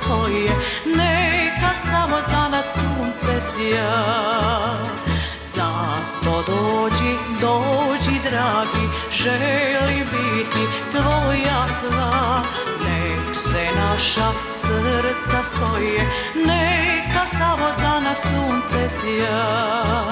svoje, neka samo za nas sunce sja. Zato dođi, dođi dragi, želim biti tvoja sva. Nek se naša srca spoje, neka samo za nas sunce sja.